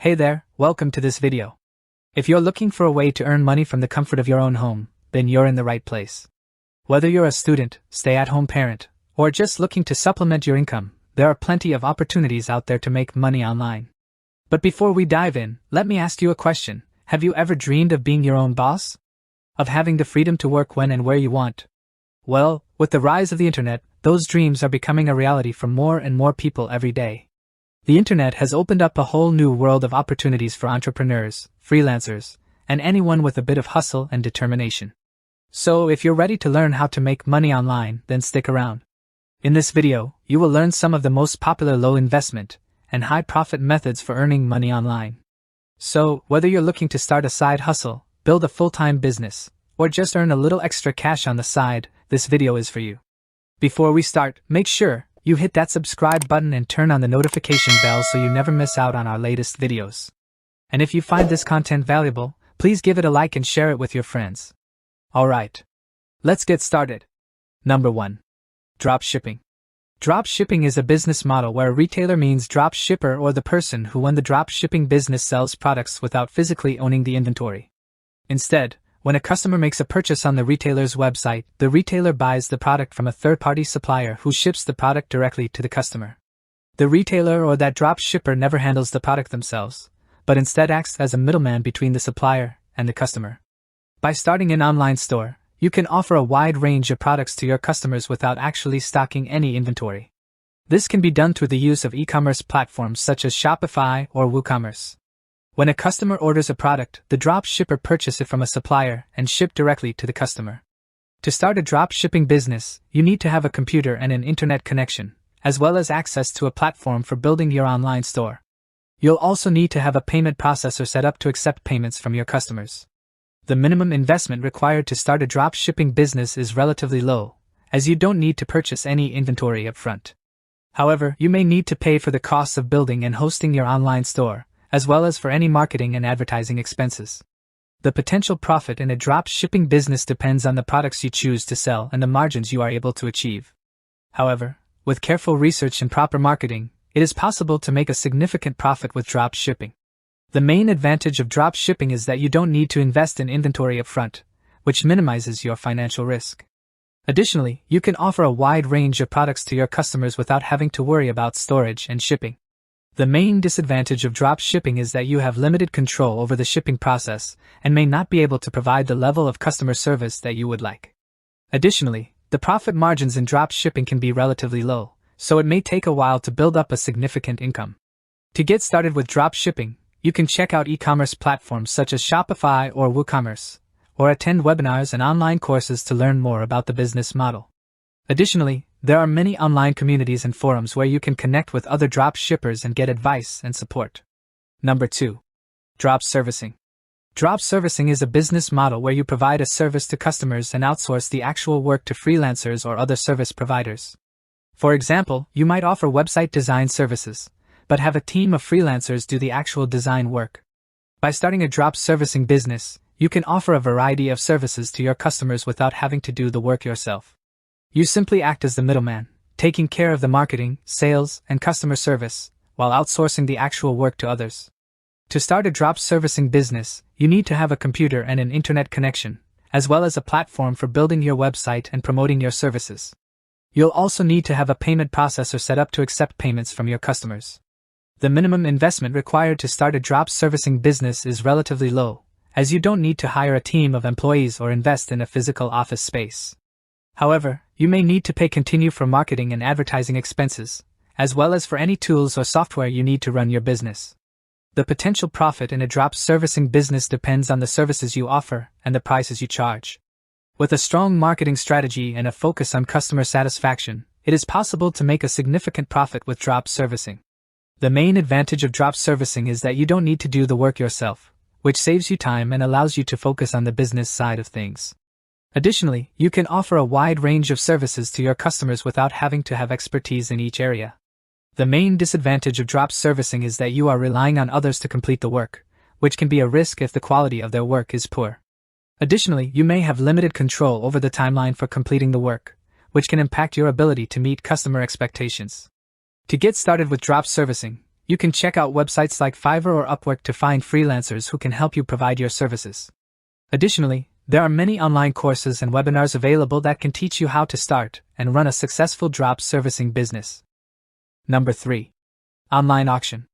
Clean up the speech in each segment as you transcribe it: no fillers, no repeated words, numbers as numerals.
Hey there, welcome to this video. If you're looking for a way to earn money from the comfort of your own home, then you're in the right place. Whether you're a student, stay-at-home parent, or just looking to supplement your income, there are plenty of opportunities out there to make money online. But before we dive in, let me ask you a question. Have you ever dreamed of being your own boss? Of having the freedom to work when and where you want? Well, with the rise of the internet, those dreams are becoming a reality for more and more people every day. The internet has opened up a whole new world of opportunities for entrepreneurs, freelancers, and anyone with a bit of hustle and determination. So if you're ready to learn how to make money online, then stick around. In this video, you will learn some of the most popular low investment and high profit methods for earning money online. So, whether you're looking to start a side hustle, build a full-time business, or just earn a little extra cash on the side, this video is for you. Before we start, make sure you hit that subscribe button and turn on the notification bell so you never miss out on our latest videos. And if you find this content valuable, please give it a like and share it with your friends. Alright, let's get started. Number 1. Drop shipping. Drop shipping is a business model where a retailer means drop shipper or the person who run the drop shipping business sells products without physically owning the inventory. Instead, when a customer makes a purchase on the retailer's website, the retailer buys the product from a third-party supplier who ships the product directly to the customer. The retailer or that drop shipper never handles the product themselves, but instead acts as a middleman between the supplier and the customer. By starting an online store, you can offer a wide range of products to your customers without actually stocking any inventory. This can be done through the use of e-commerce platforms such as Shopify or WooCommerce. When a customer orders a product, the drop shipper purchases it from a supplier and ships directly to the customer. To start a drop shipping business, you need to have a computer and an internet connection, as well as access to a platform for building your online store. You'll also need to have a payment processor set up to accept payments from your customers. The minimum investment required to start a drop shipping business is relatively low, as you don't need to purchase any inventory up front. However, you may need to pay for the costs of building and hosting your online store, as well as for any marketing and advertising expenses. The potential profit in a drop shipping business depends on the products you choose to sell and the margins you are able to achieve. However, with careful research and proper marketing, it is possible to make a significant profit with drop shipping. The main advantage of drop shipping is that you don't need to invest in inventory upfront, which minimizes your financial risk. Additionally, you can offer a wide range of products to your customers without having to worry about storage and shipping. The main disadvantage of drop shipping is that you have limited control over the shipping process and may not be able to provide the level of customer service that you would like. Additionally, the profit margins in drop shipping can be relatively low, so it may take a while to build up a significant income. To get started with drop shipping, you can check out e-commerce platforms such as Shopify or WooCommerce, or attend webinars and online courses to learn more about the business model. Additionally, there are many online communities and forums where you can connect with other drop shippers and get advice and support. Number 2. Drop servicing. Drop servicing is a business model where you provide a service to customers and outsource the actual work to freelancers or other service providers. For example, you might offer website design services, but have a team of freelancers do the actual design work. By starting a drop servicing business, you can offer a variety of services to your customers without having to do the work yourself. You simply act as the middleman, taking care of the marketing, sales, and customer service, while outsourcing the actual work to others. To start a drop servicing business, you need to have a computer and an internet connection, as well as a platform for building your website and promoting your services. You'll also need to have a payment processor set up to accept payments from your customers. The minimum investment required to start a drop servicing business is relatively low, as you don't need to hire a team of employees or invest in a physical office space. However, you may need to continue for marketing and advertising expenses, as well as for any tools or software you need to run your business. The potential profit in a drop servicing business depends on the services you offer and the prices you charge. With a strong marketing strategy and a focus on customer satisfaction, it is possible to make a significant profit with drop servicing. The main advantage of drop servicing is that you don't need to do the work yourself, which saves you time and allows you to focus on the business side of things. Additionally, you can offer a wide range of services to your customers without having to have expertise in each area. The main disadvantage of drop servicing is that you are relying on others to complete the work, which can be a risk if the quality of their work is poor. Additionally, you may have limited control over the timeline for completing the work, which can impact your ability to meet customer expectations. To get started with drop servicing, You can check out websites like Fiverr or Upwork to find freelancers who can help you provide your services. Additionally, there are many online courses and webinars available that can teach you how to start and run a successful drop servicing business. Number 3. Online auction.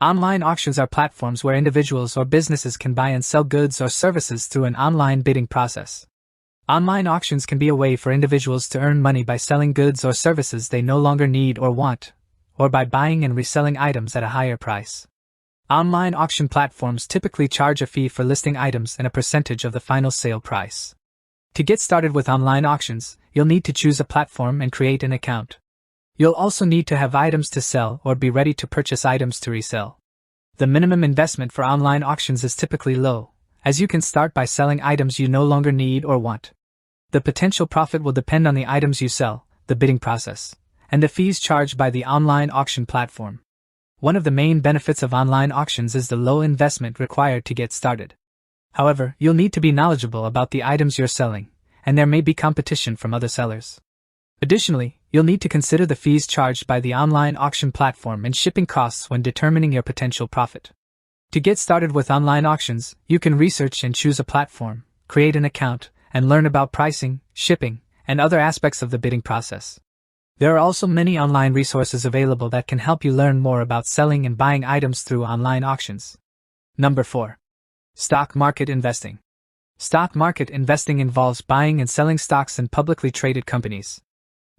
Online auctions are platforms where individuals or businesses can buy and sell goods or services through an online bidding process. Online auctions can be a way for individuals to earn money by selling goods or services they no longer need or want, or by buying and reselling items at a higher price. Online auction platforms typically charge a fee for listing items and a percentage of the final sale price. To get started with online auctions, you'll need to choose a platform and create an account. You'll also need to have items to sell or be ready to purchase items to resell. The minimum investment for online auctions is typically low, as you can start by selling items you no longer need or want. The potential profit will depend on the items you sell, the bidding process, and the fees charged by the online auction platform. One of the main benefits of online auctions is the low investment required to get started. However, you'll need to be knowledgeable about the items you're selling, and there may be competition from other sellers. Additionally, you'll need to consider the fees charged by the online auction platform and shipping costs when determining your potential profit. To get started with online auctions, you can research and choose a platform, create an account, and learn about pricing, shipping, and other aspects of the bidding process. There are also many online resources available that can help you learn more about selling and buying items through online auctions. Number 4. Stock market investing. Stock market investing involves buying and selling stocks in publicly traded companies.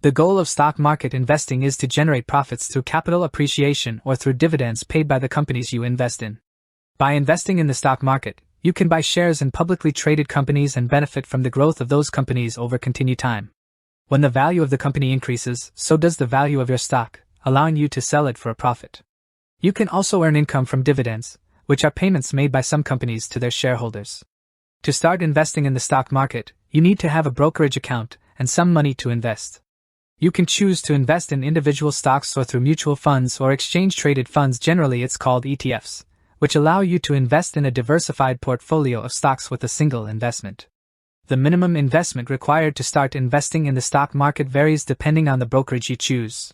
The goal of stock market investing is to generate profits through capital appreciation or through dividends paid by the companies you invest in. By investing in the stock market, you can buy shares in publicly traded companies and benefit from the growth of those companies over continued time. When the value of the company increases, so does the value of your stock, allowing you to sell it for a profit. You can also earn income from dividends, which are payments made by some companies to their shareholders. To start investing in the stock market, you need to have a brokerage account and some money to invest. You can choose to invest in individual stocks or through mutual funds or exchange-traded funds, generally it's called ETFs, which allow you to invest in a diversified portfolio of stocks with a single investment. The minimum investment required to start investing in the stock market varies depending on the brokerage you choose.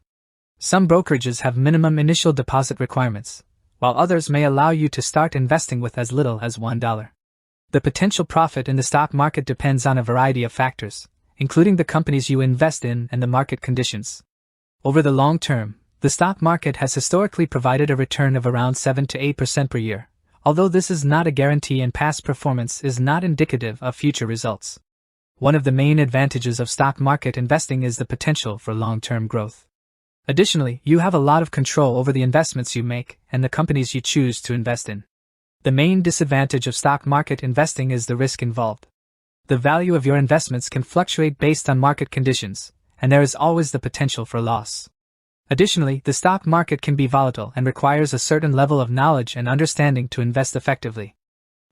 Some brokerages have minimum initial deposit requirements, while others may allow you to start investing with as little as $1. The potential profit in the stock market depends on a variety of factors, including the companies you invest in and the market conditions. Over the long term, the stock market has historically provided a return of around 7 to 8% per year. Although this is not a guarantee and past performance is not indicative of future results. One of the main advantages of stock market investing is the potential for long-term growth. Additionally, you have a lot of control over the investments you make and the companies you choose to invest in. The main disadvantage of stock market investing is the risk involved. The value of your investments can fluctuate based on market conditions, and there is always the potential for loss. Additionally, the stock market can be volatile and requires a certain level of knowledge and understanding to invest effectively.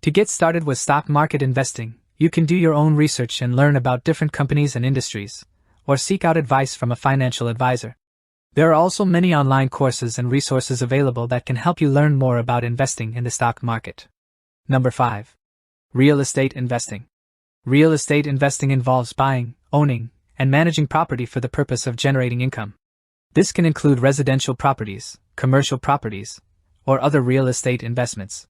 To get started with stock market investing, you can do your own research and learn about different companies and industries, or seek out advice from a financial advisor. There are also many online courses and resources available that can help you learn more about investing in the stock market. Number 5. Real estate investing. Real estate investing involves buying, owning, and managing property for the purpose of generating income. This can include residential properties, commercial properties, or other real estate investments.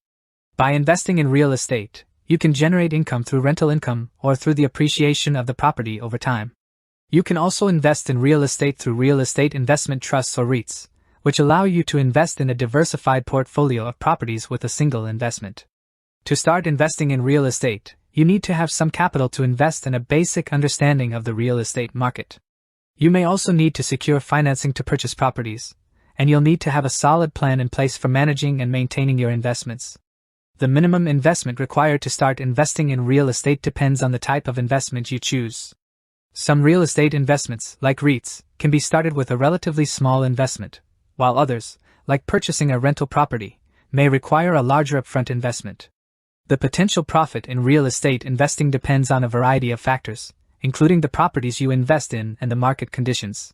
By investing in real estate, you can generate income through rental income or through the appreciation of the property over time. You can also invest in real estate through real estate investment trusts or REITs, which allow you to invest in a diversified portfolio of properties with a single investment. To start investing in real estate, you need to have some capital to invest and a basic understanding of the real estate market. You may also need to secure financing to purchase properties, and you'll need to have a solid plan in place for managing and maintaining your investments. The minimum investment required to start investing in real estate depends on the type of investment you choose. Some real estate investments, like REITs, can be started with a relatively small investment, while others, like purchasing a rental property, may require a larger upfront investment. The potential profit in real estate investing depends on a variety of factors, including the properties you invest in and the market conditions.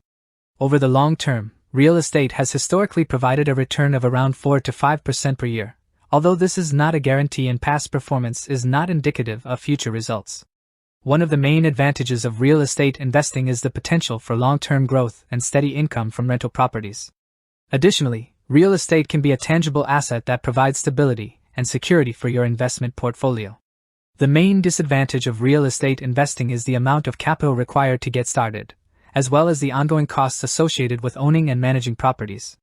Over the long term, real estate has historically provided a return of around 4 to 5% per year, although this is not a guarantee and past performance is not indicative of future results. One of the main advantages of real estate investing is the potential for long-term growth and steady income from rental properties. Additionally, Real estate can be a tangible asset that provides stability and security for your investment portfolio. The main disadvantage of real estate investing is the amount of capital required to get started, as well as the ongoing costs associated with owning and managing properties.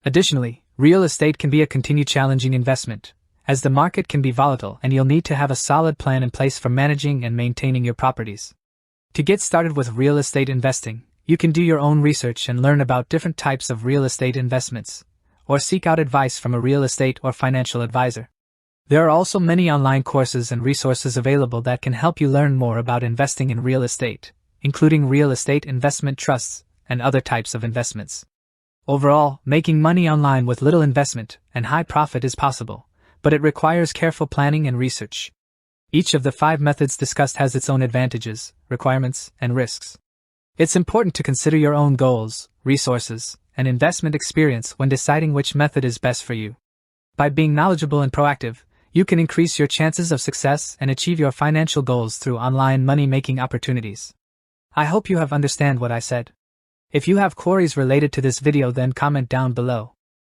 Additionally, real estate can be a continued challenging investment, as the market can be volatile and you'll need to have a solid plan in place for managing and maintaining your properties. To get started with real estate investing, you can do your own research and learn about different types of real estate investments, or seek out advice from a real estate or financial advisor. There are also many online courses and resources available that can help you learn more about investing in real estate, including real estate investment trusts and other types of investments. Overall, making money online with little investment and high profit is possible, but it requires careful planning and research. Each of the 5 methods discussed has its own advantages, requirements, and risks. It's important to consider your own goals, resources, and investment experience when deciding which method is best for you. By being knowledgeable and proactive, you can increase your chances of success and achieve your financial goals through online money-making opportunities. I hope you have understand what I said. If you have queries related to this video, then comment down below.